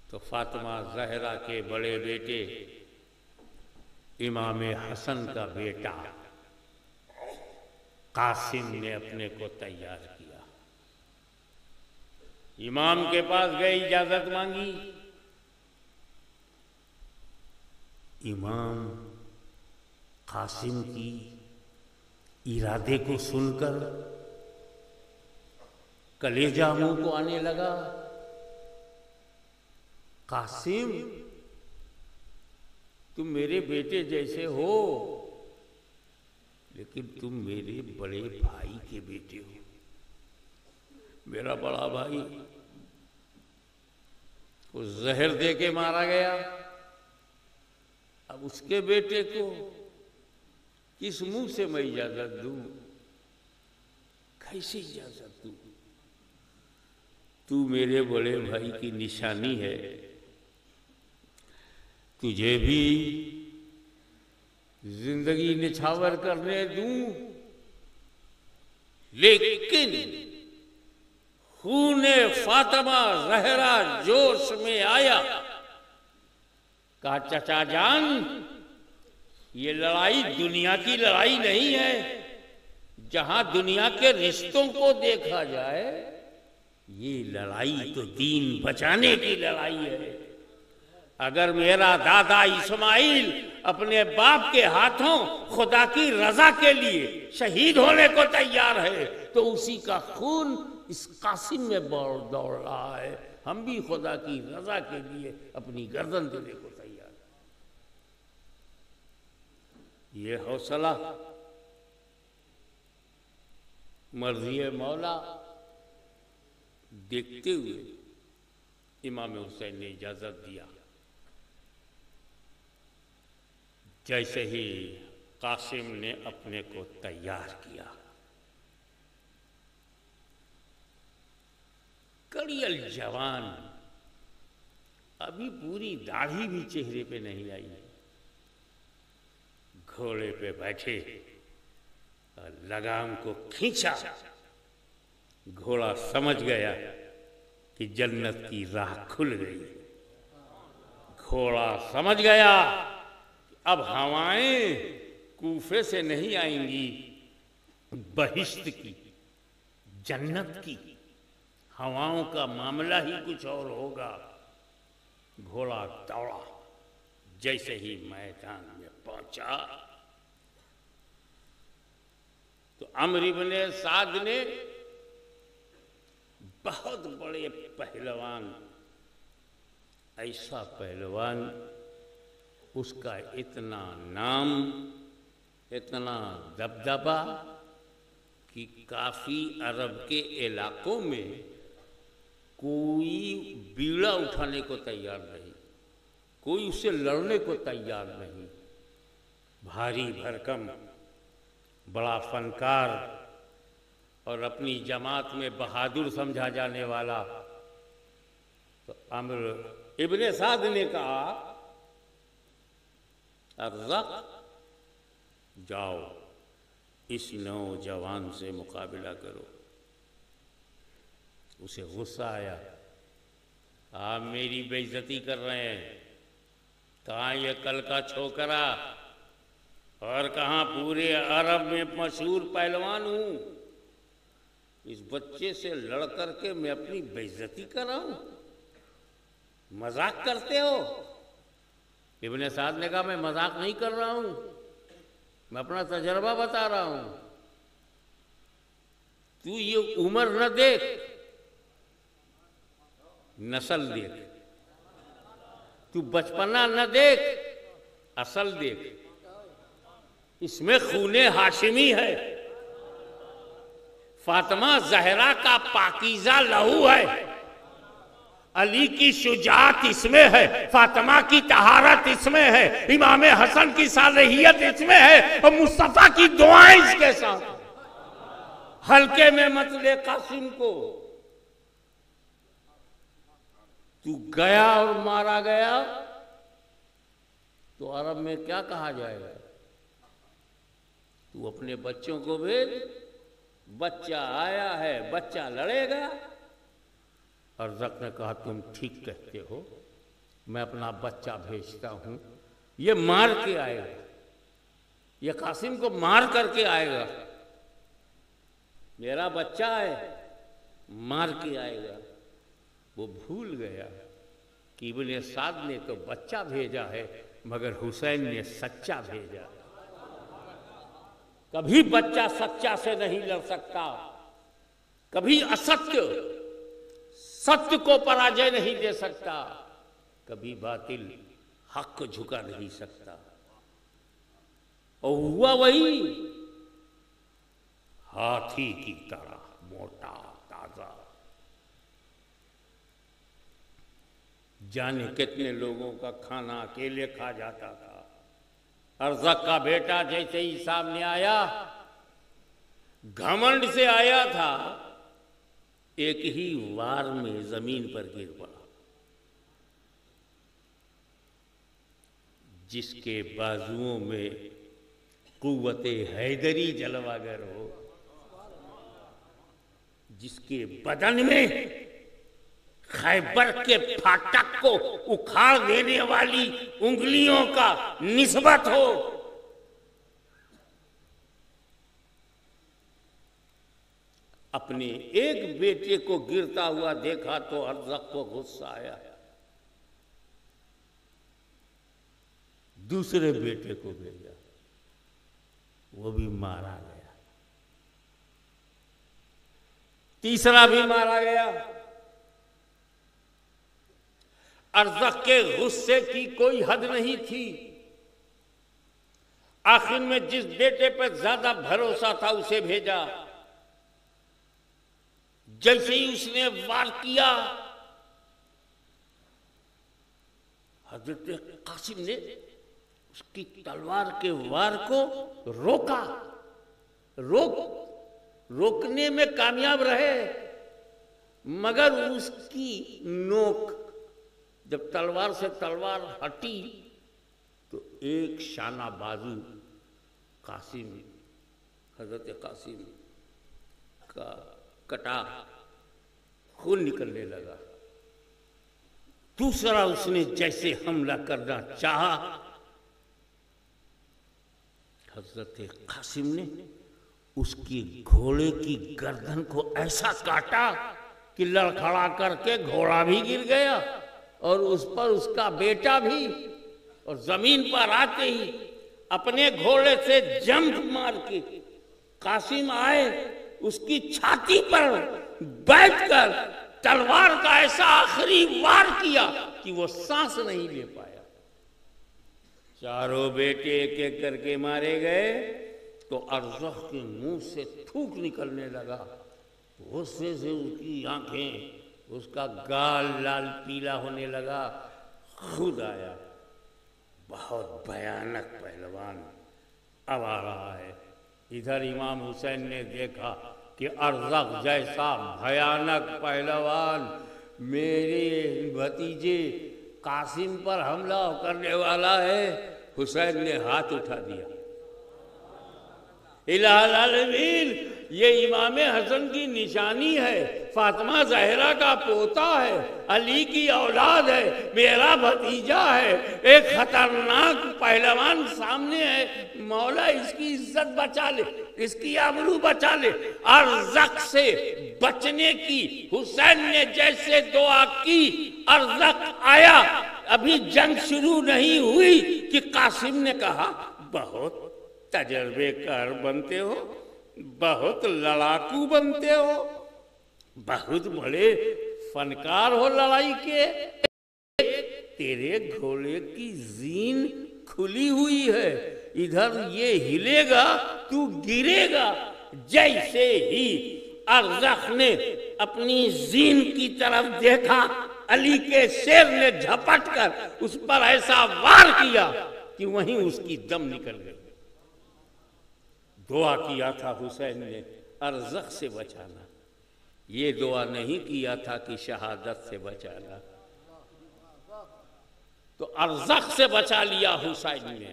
تو فاطمہ زہرا کے بڑے بیٹے امام حسن کا بیٹا قاسم نے اپنے کو تیار کیا. امام کے پاس گئے، اجازت مانگی. امام قاسم کی ارادے کو سن کر کلیجہ منہ کو آنے لگا. قاسم، تم میرے بیٹے جیسے ہو، لیکن تم میرے بڑے بھائی کے بیٹے ہو. میرا بڑا بھائی کو زہر دے کے مارا گیا، اب اس کے بیٹے کو کس منہ سے میں اجازت دوں؟ کیسے اجازت دوں؟ تو میرے بڑے بھائی کی نشانی ہے، تجھے بھی زندگی نچھاور کرنے دوں، لیکن خون فاطمہ زہرا جوش میں آیا. کہا چچا جان، یہ لڑائی دنیا کی لڑائی نہیں ہے. جہاں دنیا کے رشتوں کو دیکھا جائے، یہ لڑائی تو دین بچانے کی لڑائی ہے. اگر میرا دادا اسماعیل اپنے باپ کے ہاتھوں خدا کی رضا کے لیے شہید ہونے کو تیار ہے، تو اسی کا خون اس قاسم میں دوڑ رہا ہے. ہم بھی خدا کی رضا کے لیے اپنی گردن دینے کو تیار ہیں. یہ حوصلہ مرضی مولا دیکھتے ہوئے امام حسین نے اجازت دیا. جیسے ہی قاسم نے اپنے کو تیار کیا، کڑیل جوان، ابھی پوری داڑھی بھی چہرے پہ نہیں آئی، گھوڑے پہ بیٹھے اور لگام کو کھینچا. گھوڑا سمجھ گیا کہ جنت کی راہ کھل گئی. گھوڑا سمجھ گیا اب ہوائیں کوفے سے نہیں آئیں گی، بہشت کی، جنت کی ہواؤں کا معاملہ ہی کچھ اور ہوگا. گھوڑا دوڑا. جیسے ہی میدان میں پہنچا تو عمرو بن سعد نے، بہت بڑے پہلوان، ایسا پہلوان، اس کا اتنا نام، اتنا دبدبا کہ کافی عرب کے علاقوں میں کوئی بیڑا اٹھانے کو تیار نہیں، کوئی اس سے لڑنے کو تیار نہیں. بھاری بھرکم، بڑا فنکار اور اپنی جماعت میں بہادر سمجھا جانے والا. تو عمرو ابن سعد نے کہا، ارزق، جاؤ اس نوجوان سے مقابلہ کرو. اسے غصہ آیا، آپ میری بے عزتی کر رہے ہیں. کہاں یہ کل کا چھوکرا، اور کہاں پورے عرب میں مشہور پہلوان ہوں. اس بچے سے لڑ کر کے میں اپنی بے عزتی کر رہا ہوں؟ مذاق کرتے ہو؟ ابن سعد نے کہا، میں مذاق نہیں کر رہا ہوں، میں اپنا تجربہ بتا رہا ہوں. تو یہ عمر نہ دیکھ، نسل دیکھ. تو بچپنا نہ دیکھ، اصل دیکھ. اس میں خون ہاشمی ہے. فاطمہ زہرا کا پاکیزہ لہو ہے. علی کی شجاعت اس میں ہے، فاطمہ کی طہارت اس میں ہے، امام حسن کی صالحیت اس میں ہے، اور مصطفیٰ کی دعائیں اس کے ساتھ. ہلکے میں مت لے قاسم کو. تو گیا اور مارا گیا تو عرب میں کیا کہا جائے گا؟ تو اپنے بچوں کو بھیج، بچہ آیا ہے، بچہ لڑے گا. ارزق نے کہا، تم ٹھیک کہتے ہو، میں اپنا بچہ بھیجتا ہوں، یہ مار کے آئے گا، یہ قاسم کو مار کر کے آئے گا، میرا بچہ ہے، مار کے آئے گا۔ وہ بھول گیا کہ ابن سعد نے تو بچہ بھیجا ہے مگر حسین نے سچا بھیجا۔ کبھی بچہ سچا سے نہیں لڑ سکتا، کبھی استیہ ستیہ کو پراجے نہیں دے سکتا، کبھی باطل حق کو جھکا نہیں سکتا۔ اور ہوا وہی، ہاتھی کی طرح موٹا تازہ، جانے کتنے لوگوں کا کھانا اکیلے کھا جاتا تھا۔ ارزق کا بیٹا جیسے ہی سامنے آیا، گھمنڈ سے آیا تھا، ایک ہی وار میں زمین پر گر پڑا۔ جس کے بازوؤں میں قوت حیدری جلوہ گر ہو، جس کے بدن میں خیبر کے پھاٹک کو اکھاڑ دینے والی انگلیوں کا نسبت ہو، اپنے ایک بیٹے کو گرتا ہوا دیکھا تو ارزق کو غصہ آیا، دوسرے بیٹے کو بھیجا، وہ بھی مارا گیا، تیسرا بھی مارا گیا۔ ارزق کے غصے کی کوئی حد نہیں تھی۔ آخر میں جس بیٹے پر زیادہ بھروسہ تھا اسے بھیجا۔ جیسے ہی اس نے وار کیا، حضرت قاسم نے اس کی تلوار کے وار کو روکا، روکنے میں کامیاب رہے، مگر اس کی نوک جب تلوار سے تلوار ہٹی تو ایک شانہ بازو قاسم، حضرت قاسم کا کٹا، خون نکلنے لگا۔ دوسرا اس نے جیسے حملہ کرنا چاہا، حضرت قاسم نے اس کی گھوڑے کی گردن کو ایسا کاٹا کہ لڑکھڑا کر کے گھوڑا بھی گر گیا اور اس پر اس کا بیٹا بھی، اور زمین پر آتے ہی اپنے گھوڑے سے جمپ مار کے قاسم آئے، اس کی چھاتی پر بیٹھ کر تلوار کا ایسا آخری وار کیا کہ وہ سانس نہیں لے پایا۔ چاروں بیٹے ایک ایک کر کے مارے گئے تو ارزق کے منہ سے تھوک نکلنے لگا، غصے سے اس کی آنکھیں، اس کا گال لال پیلا ہونے لگا، خود آیا۔ بہت بھیانک پہلوان اب آ رہا ہے۔ ادھر امام حسین نے دیکھا کہ ارزق جیسا بھیانک پہلوان میرے بھتیجے قاسم پر حملہ کرنے والا ہے۔ حسین نے ہاتھ اٹھا دیا، الہ العالمین، یہ امام حسن کی نشانی ہے، فاطمہ زہرا کا پوتا ہے، علی کی اولاد ہے، میرا بھتیجا ہے، ایک خطرناک پہلوان سامنے ہے، مولا اس کی عزت بچا لے، اس کی آبرو بچا لے۔ ارزق سے بچنے کی حسین نے جیسے دعا کی، ارزق آیا، ابھی جنگ شروع نہیں ہوئی کہ قاسم نے کہا، بہت تجربے کار بنتے ہو، بہت لڑاکو بنتے ہو، بہت بڑے فنکار ہو لڑائی کے، تیرے گھوڑے کی زین کھلی ہوئی ہے، ادھر یہ ہلے گا تو گرے گا۔ جیسے ہی ارزق نے اپنی زین کی طرف دیکھا، علی کے شیر نے جھپٹ کر اس پر ایسا وار کیا کہ وہیں اس کی دم نکل گئی۔ دعا کیا تھا حسین نے ارزق سے بچانا، یہ دعا نہیں کیا تھا کہ شہادت سے بچانا۔ تو ارزق سے بچا لیا حسین نے،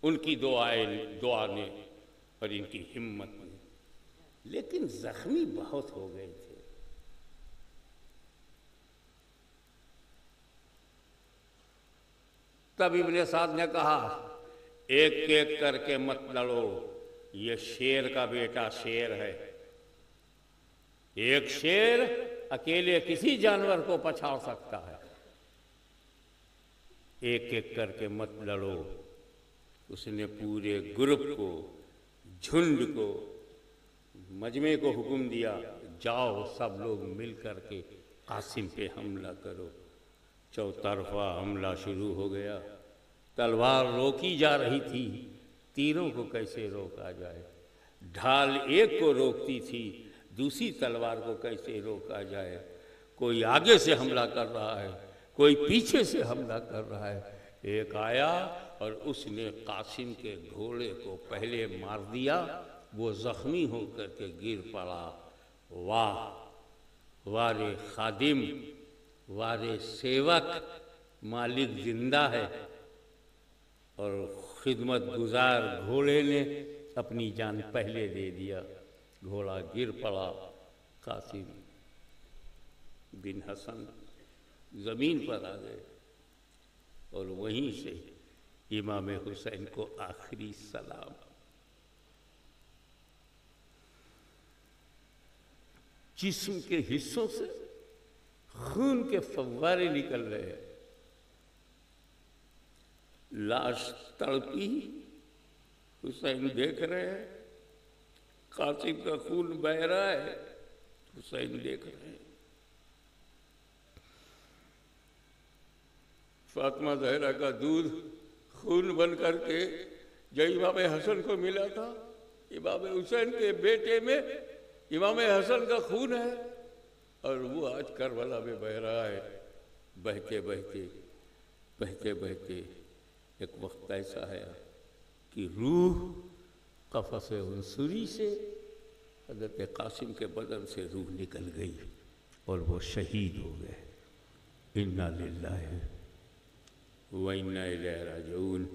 ان کی دعا نے اور ان کی ہمت نے، لیکن زخمی بہت ہو گئے تھے۔ تب ابن سعد نے کہا ایک ایک کر کے مت لڑو، یہ شیر کا بیٹا شیر ہے، ایک شیر اکیلے کسی جانور کو پچھاڑ سکتا ہے، ایک ایک کر کے مت لڑو۔ اس نے پورے گروپ کو، جھنڈ کو، مجمع کو حکم دیا، جاؤ سب لوگ مل کر کے قاسم پہ حملہ کرو۔ چوطرفہ حملہ شروع ہو گیا، تلوار روکی جا رہی تھی، تیروں کو کیسے روکا جائے، ڈھال ایک کو روکتی تھی، دوسری تلوار کو کیسے روکا جائے، کوئی آگے سے حملہ کر رہا ہے، کوئی پیچھے سے حملہ کر رہا ہے۔ ایک آیا اور اس نے قاسم کے گھوڑے کو پہلے مار دیا، وہ زخمی ہو کر کے گر پڑا۔ واہ وارے خادم، وارے سیوک، مالک زندہ ہے اور خدمت گزار گھوڑے نے اپنی جان پہلے دے دیا۔ گھوڑا گر پڑا، قاسم بن حسن زمین پر آ گئے اور وہیں سے امام حسین کو آخری سلام۔ جسم کے حصوں سے خون کے فوارے نکل رہے ہیں، لاش تڑپی، حسین دیکھ رہے ہیں، قاسم کا خون بہہ رہا ہے، حسین دیکھ رہے ہیں۔ فاطمہ زہرا کا دودھ خون بن کر کے جو امام حسن کو ملا تھا، امام حسین کے بیٹے میں امام حسن کا خون ہے، اور وہ آج کربلا میں بہہ رہا ہے۔ بہتے بہتے بہتے بہتے ایک وقت ایسا ہے کہ روح قفس عنصری سے حضرت قاسم کے بدن سے روح نکل گئی اور وہ شہید ہو گئے۔ انا للہ و انا الیہ راجعون۔